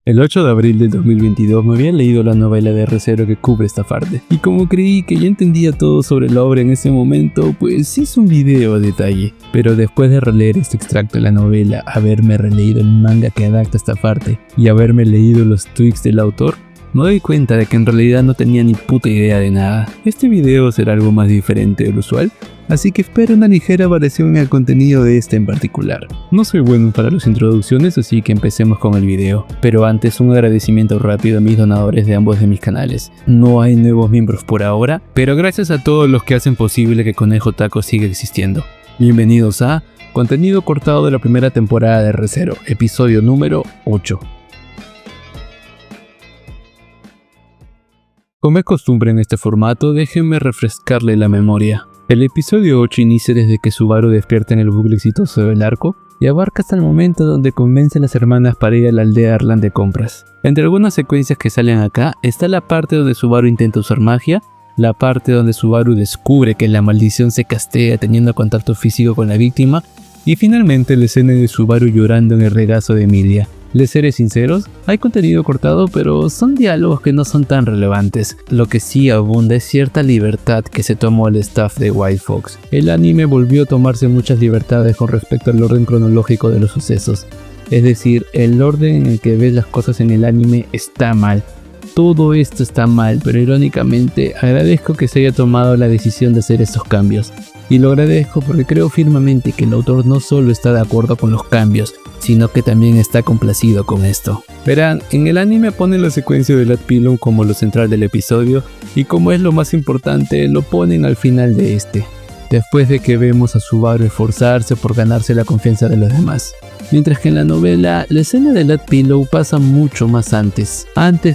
El 8 de abril del 2022 me había leído la novela de Re:Zero que cubre esta parte, y como creí que ya entendía todo sobre la obra en ese momento, pues hice un video a detalle. Pero después de releer este extracto de la novela, haberme releído el manga que adapta esta parte y haberme leído los tweets del autor, me doy cuenta de que en realidad no tenía ni puta idea de nada. Este video será algo más diferente de lo usual, así que espero una ligera variación en el contenido de este en particular. No soy bueno para las introducciones, así que empecemos con el video. Pero antes, un agradecimiento rápido a mis donadores de ambos de mis canales. No hay nuevos miembros por ahora, pero gracias a todos los que hacen posible que Conejo Taco siga existiendo. Bienvenidos a contenido cortado de la primera temporada de Re:Zero, episodio número 8. Como es costumbre en este formato, déjenme refrescarle la memoria. El episodio 8 inicia desde que Subaru despierta en el bucle exitoso del arco y abarca hasta el momento donde convence a las hermanas para ir a la aldea Arlan de compras. Entre algunas secuencias que salen acá está la parte donde Subaru intenta usar magia, la parte donde Subaru descubre que la maldición se castea teniendo contacto físico con la víctima y finalmente la escena de Subaru llorando en el regazo de Emilia. Les seré sinceros, hay contenido cortado, pero son diálogos que no son tan relevantes. Lo que sí abunda es cierta libertad que se tomó el staff de White Fox. El anime volvió a tomarse muchas libertades con respecto al orden cronológico de los sucesos. Es decir, el orden en el que ves las cosas en el anime está mal. Todo esto está mal, pero irónicamente agradezco que se haya tomado la decisión de hacer estos cambios. Y lo agradezco porque creo firmemente que el autor no solo está de acuerdo con los cambios, sino que también está complacido con esto. Verán, en el anime ponen la secuencia de Lad Pillow como lo central del episodio, y como es lo más importante, lo ponen al final de este, después de que vemos a Subaru esforzarse por ganarse la confianza de los demás. Mientras que en la novela, la escena de Lad Pillow pasa mucho más antes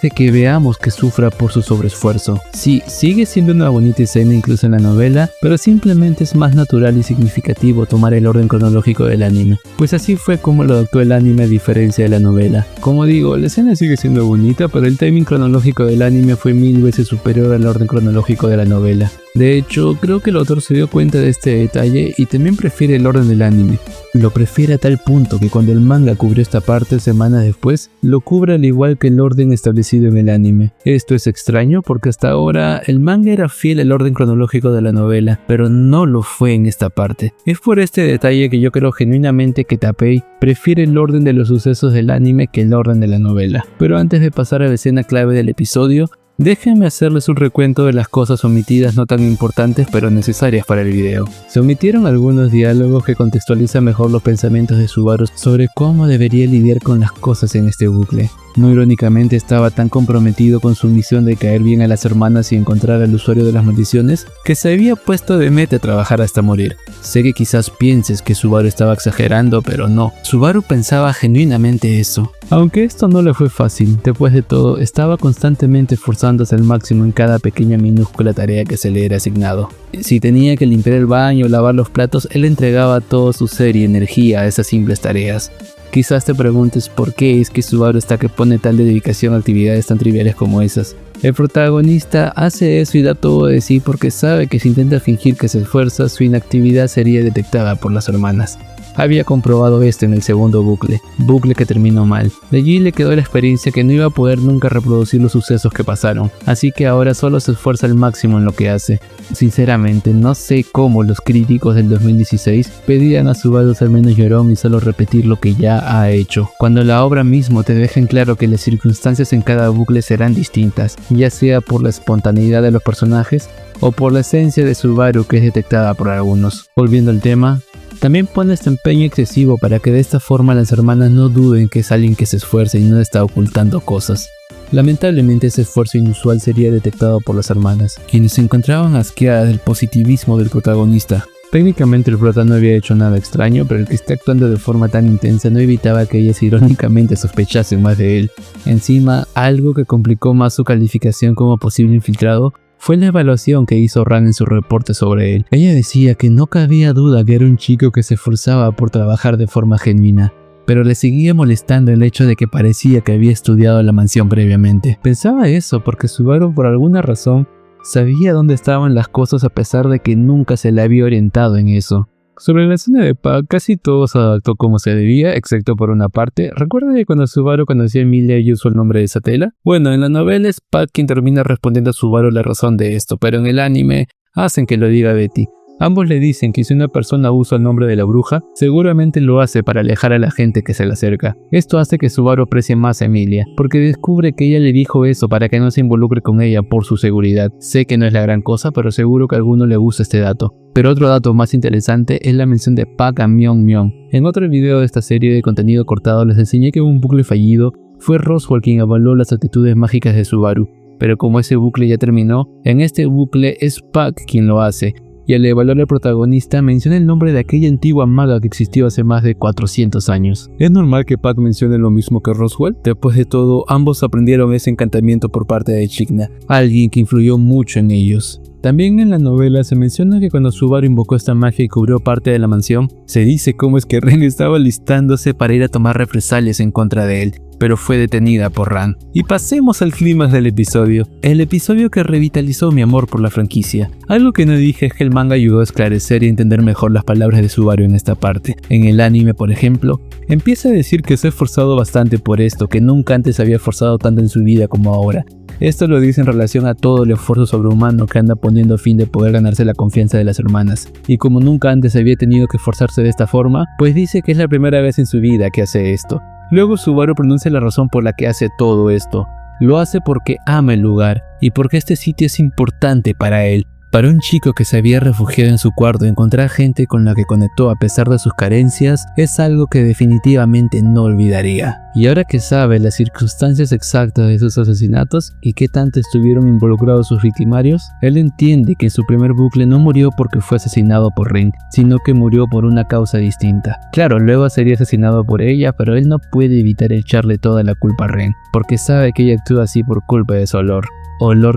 de que veamos que sufra por su sobreesfuerzo. Sí, sigue siendo una bonita escena incluso en la novela, pero simplemente es más natural y significativo tomar el orden cronológico del anime, pues así fue como lo adoptó el anime a diferencia de la novela. Como digo, la escena sigue siendo bonita, pero el timing cronológico del anime fue 1000 veces superior al orden cronológico de la novela. De hecho, creo que el autor se dio cuenta de este detalle y también prefiere el orden del anime. Lo prefiere a tal punto que cuando el manga cubrió esta parte semanas después, lo cubre al igual que el orden establecido en el anime. Esto es extraño porque hasta ahora el manga era fiel al orden cronológico de la novela, pero no lo fue en esta parte. Es por este detalle que yo creo genuinamente que Tappei prefiere el orden de los sucesos del anime que el orden de la novela. Pero antes de pasar a la escena clave del episodio, déjenme hacerles un recuento de las cosas omitidas no tan importantes pero necesarias para el video. Se omitieron algunos diálogos que contextualizan mejor los pensamientos de Subaru sobre cómo debería lidiar con las cosas en este bucle. No irónicamente estaba tan comprometido con su misión de caer bien a las hermanas y encontrar al usuario de las maldiciones que se había puesto de meta trabajar hasta morir. Sé que quizás pienses que Subaru estaba exagerando, pero no. Subaru pensaba genuinamente eso. Aunque esto no le fue fácil, después de todo, estaba constantemente esforzándose al máximo en cada pequeña minúscula tarea que se le era asignado. Si tenía que limpiar el baño o lavar los platos, él entregaba todo su ser y energía a esas simples tareas. Quizás te preguntes por qué es que Subaru está que pone tal dedicación a actividades tan triviales como esas. El protagonista hace eso y da todo de sí porque sabe que si intenta fingir que se esfuerza, su inactividad sería detectada por las hermanas. Había comprobado esto en el segundo bucle que terminó mal. De allí le quedó la experiencia que no iba a poder nunca reproducir los sucesos que pasaron, así que ahora solo se esfuerza al máximo en lo que hace. Sinceramente, no sé cómo los críticos del 2016 pedían a Subaru ser menos llorón y solo repetir lo que ya ha hecho, cuando la obra mismo te deja en claro que las circunstancias en cada bucle serán distintas, ya sea por la espontaneidad de los personajes o por la esencia de Subaru que es detectada por algunos. Volviendo al tema, también pone este empeño excesivo para que de esta forma las hermanas no duden que es alguien que se esfuerza y no está ocultando cosas. Lamentablemente ese esfuerzo inusual sería detectado por las hermanas, quienes se encontraban asqueadas del positivismo del protagonista. Técnicamente el prota no había hecho nada extraño, pero el que esté actuando de forma tan intensa no evitaba que ellas irónicamente sospechasen más de él. Encima, algo que complicó más su calificación como posible infiltrado fue la evaluación que hizo Ran en su reporte sobre él. Ella decía que no cabía duda que era un chico que se esforzaba por trabajar de forma genuina, pero le seguía molestando el hecho de que parecía que había estudiado la mansión previamente. Pensaba eso porque Subaru por alguna razón sabía dónde estaban las cosas a pesar de que nunca se le había orientado en eso. Sobre la escena de Pac, casi todo se adaptó como se debía, excepto por una parte. ¿Recuerdan que cuando Subaru conoció a Emilia y usó el nombre de Satella? Bueno, en la novela es Pac quien termina respondiendo a Subaru la razón de esto, pero en el anime hacen que lo diga Betty. Ambos le dicen que si una persona usa el nombre de la bruja, seguramente lo hace para alejar a la gente que se le acerca. Esto hace que Subaru aprecie más a Emilia, porque descubre que ella le dijo eso para que no se involucre con ella por su seguridad. Sé que no es la gran cosa, pero seguro que a alguno le gusta este dato. Pero otro dato más interesante es la mención de Pac a Myung Myung. En otro video de esta serie de contenido cortado les enseñé que un bucle fallido fue Roswell quien avaló las actitudes mágicas de Subaru. Pero como ese bucle ya terminó, en este bucle es Pac quien lo hace. Y al evaluar al protagonista menciona el nombre de aquella antigua maga que existió hace más de 400 años. ¿Es normal que Pac mencione lo mismo que Roswell? Después de todo, ambos aprendieron ese encantamiento por parte de Chigna, alguien que influyó mucho en ellos. También en la novela se menciona que cuando Subaru invocó esta magia y cubrió parte de la mansión, se dice cómo es que Ren estaba listándose para ir a tomar represalias en contra de él, pero fue detenida por Ran. Y pasemos al clímax del episodio, el episodio que revitalizó mi amor por la franquicia. Algo que no dije es que el manga ayudó a esclarecer y entender mejor las palabras de Subaru en esta parte. En el anime, por ejemplo, empieza a decir que se ha esforzado bastante por esto, que nunca antes había esforzado tanto en su vida como ahora. Esto lo dice en relación a todo el esfuerzo sobrehumano que anda poniendo a fin de poder ganarse la confianza de las hermanas. Y como nunca antes había tenido que esforzarse de esta forma, pues dice que es la primera vez en su vida que hace esto. Luego Subaru pronuncia la razón por la que hace todo esto. Lo hace porque ama el lugar y porque este sitio es importante para él. Para un chico que se había refugiado en su cuarto, encontrar gente con la que conectó a pesar de sus carencias es algo que definitivamente no olvidaría. Y ahora que sabe las circunstancias exactas de esos asesinatos y qué tanto estuvieron involucrados sus victimarios, él entiende que en su primer bucle no murió porque fue asesinado por Ren, sino que murió por una causa distinta. Claro, luego sería asesinado por ella, pero él no puede evitar echarle toda la culpa a Ren, porque sabe que ella actúa así por culpa de su olor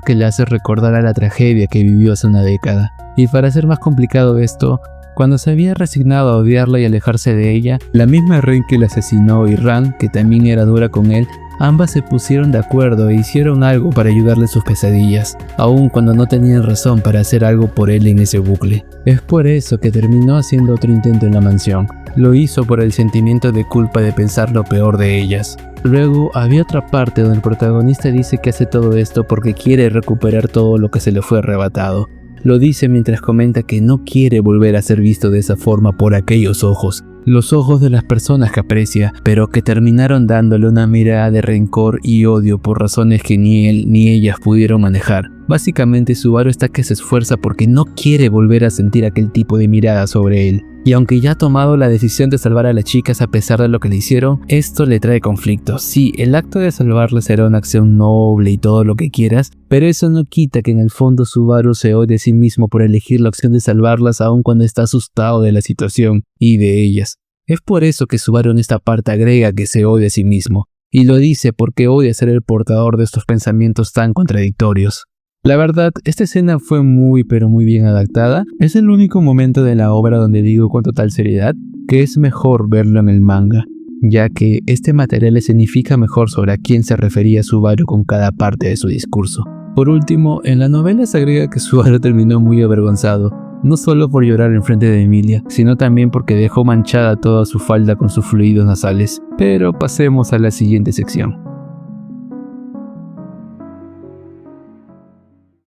que le hace recordar a la tragedia que vivió hace una década. Y para hacer más complicado esto, cuando se había resignado a odiarla y alejarse de ella, la misma Ren que la asesinó y Ran, que también era dura con él, ambas se pusieron de acuerdo e hicieron algo para ayudarle en sus pesadillas, aun cuando no tenían razón para hacer algo por él en ese bucle. Es por eso que terminó haciendo otro intento en la mansión. Lo hizo por el sentimiento de culpa de pensar lo peor de ellas. Luego había otra parte donde el protagonista dice que hace todo esto porque quiere recuperar todo lo que se le fue arrebatado. Lo dice mientras comenta que no quiere volver a ser visto de esa forma por aquellos ojos. Los ojos de las personas que aprecia, pero que terminaron dándole una mirada de rencor y odio por razones que ni él ni ellas pudieron manejar. Básicamente Subaru está que se esfuerza porque no quiere volver a sentir aquel tipo de mirada sobre él. Y aunque ya ha tomado la decisión de salvar a las chicas a pesar de lo que le hicieron, esto le trae conflictos. Sí, el acto de salvarlas será una acción noble y todo lo que quieras, pero eso no quita que en el fondo Subaru se odie a sí mismo por elegir la opción de salvarlas aun cuando está asustado de la situación y de ellas. Es por eso que Subaru en esta parte agrega que se odia a sí mismo, y lo dice porque odia ser el portador de estos pensamientos tan contradictorios. La verdad, esta escena fue muy bien adaptada. Es el único momento de la obra donde digo con total seriedad que es mejor verlo en el manga, ya que este material le significa mejor sobre a quién se refería Subaru con cada parte de su discurso. Por último, en la novela se agrega que Subaru terminó muy avergonzado, no solo por llorar enfrente de Emilia, sino también porque dejó manchada toda su falda con sus fluidos nasales. Pero pasemos a la siguiente sección.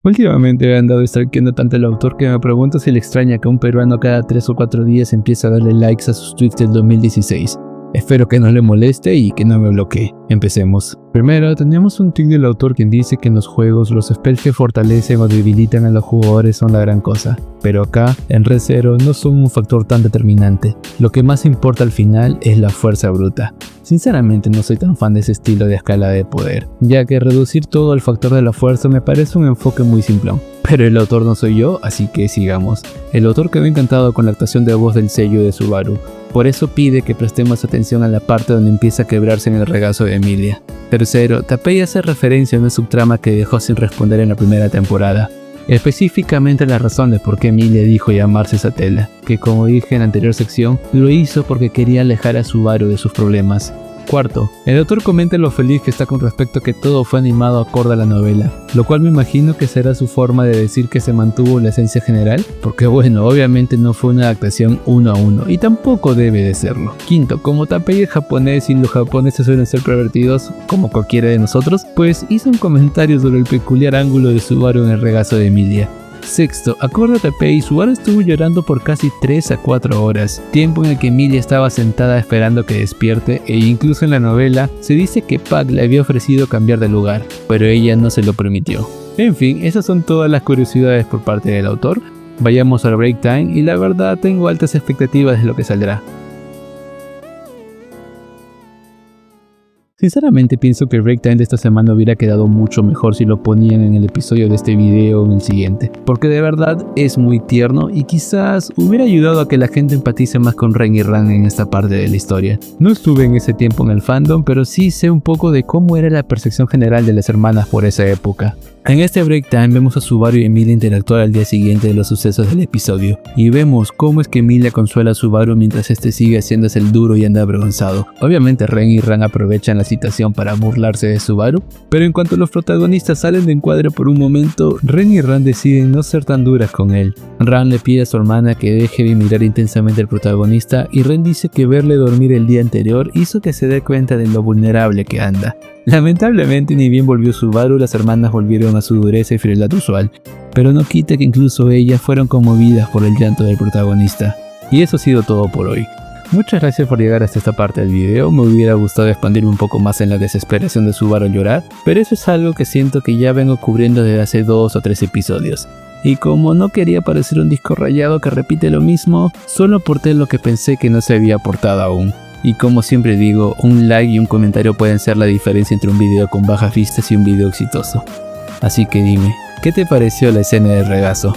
Últimamente he andado stalkeando tanto al autor que me pregunto si le extraña que un peruano cada 3 o 4 días empiece a darle likes a sus tweets del 2016. Espero que no le moleste y que no me bloquee. Empecemos. Primero, tenemos un tweet del autor quien dice que en los juegos los spells que fortalecen o debilitan a los jugadores son la gran cosa, pero acá, en Re:Zero, no son un factor tan determinante. Lo que más importa al final es la fuerza bruta. Sinceramente no soy tan fan de ese estilo de escala de poder, ya que reducir todo al factor de la fuerza me parece un enfoque muy simplón. Pero el autor no soy yo, así que sigamos. El autor quedó encantado con la actuación de voz del sello de Subaru, por eso pide que prestemos atención a la parte donde empieza a quebrarse en el regazo de Emilia. Tercero, Tapei hace referencia a una subtrama que dejó sin responder en la primera temporada. Específicamente la razón de por qué Emilia dijo llamarse Satella, que como dije en la anterior sección, lo hizo porque quería alejar a Subaru de sus problemas. cuarto. El autor comenta lo feliz que está con respecto a que todo fue animado acorde a la novela, lo cual me imagino que será su forma de decir que se mantuvo la esencia general, porque bueno, obviamente no fue una adaptación 1 a 1 y tampoco debe de serlo. Quinto, como Tapei es japonés y los japoneses suelen ser pervertidos como cualquiera de nosotros, pues hizo un comentario sobre el peculiar ángulo de Subaru en el regazo de Emilia. Sexto, acorde a Tapei, Subaru estuvo llorando por casi 3 a 4 horas, tiempo en el que Emilia estaba sentada esperando que despierte, e incluso en la novela se dice que Pac le había ofrecido cambiar de lugar, pero ella no se lo permitió. En fin, esas son todas las curiosidades por parte del autor. Vayamos al break time y la verdad tengo altas expectativas de lo que saldrá. Sinceramente pienso que el break time de esta semana hubiera quedado mucho mejor si lo ponían en el episodio de este video o en el siguiente, porque de verdad es muy tierno y quizás hubiera ayudado a que la gente empatice más con Ren y Ran en esta parte de la historia. No estuve en ese tiempo en el fandom, pero sí sé un poco de cómo era la percepción general de las hermanas por esa época. En este break time vemos a Subaru y Emilia interactuar al día siguiente de los sucesos del episodio, y vemos cómo es que Emilia consuela a Subaru mientras este sigue haciéndose el duro y anda avergonzado. Obviamente Ren y Ran aprovechan la situación para burlarse de Subaru, pero en cuanto los protagonistas salen de encuadre por un momento, Ren y Ran deciden no ser tan duras con él. Ran le pide a su hermana que deje de mirar intensamente al protagonista y Ren dice que verle dormir el día anterior hizo que se dé cuenta de lo vulnerable que anda. Lamentablemente, ni bien volvió Subaru, las hermanas volvieron a su dureza y frialdad usual, pero no quita que incluso ellas fueron conmovidas por el llanto del protagonista. Y eso ha sido todo por hoy. Muchas gracias por llegar hasta esta parte del video. Me hubiera gustado expandirme un poco más en la desesperación de Subaru al llorar, pero eso es algo que siento que ya vengo cubriendo desde hace 2 o 3 episodios. Y como no quería parecer un disco rayado que repite lo mismo, solo aporté lo que pensé que no se había aportado aún. Y como siempre digo, un like y un comentario pueden ser la diferencia entre un video con bajas vistas y un video exitoso. Así que dime, ¿qué te pareció la escena del regazo?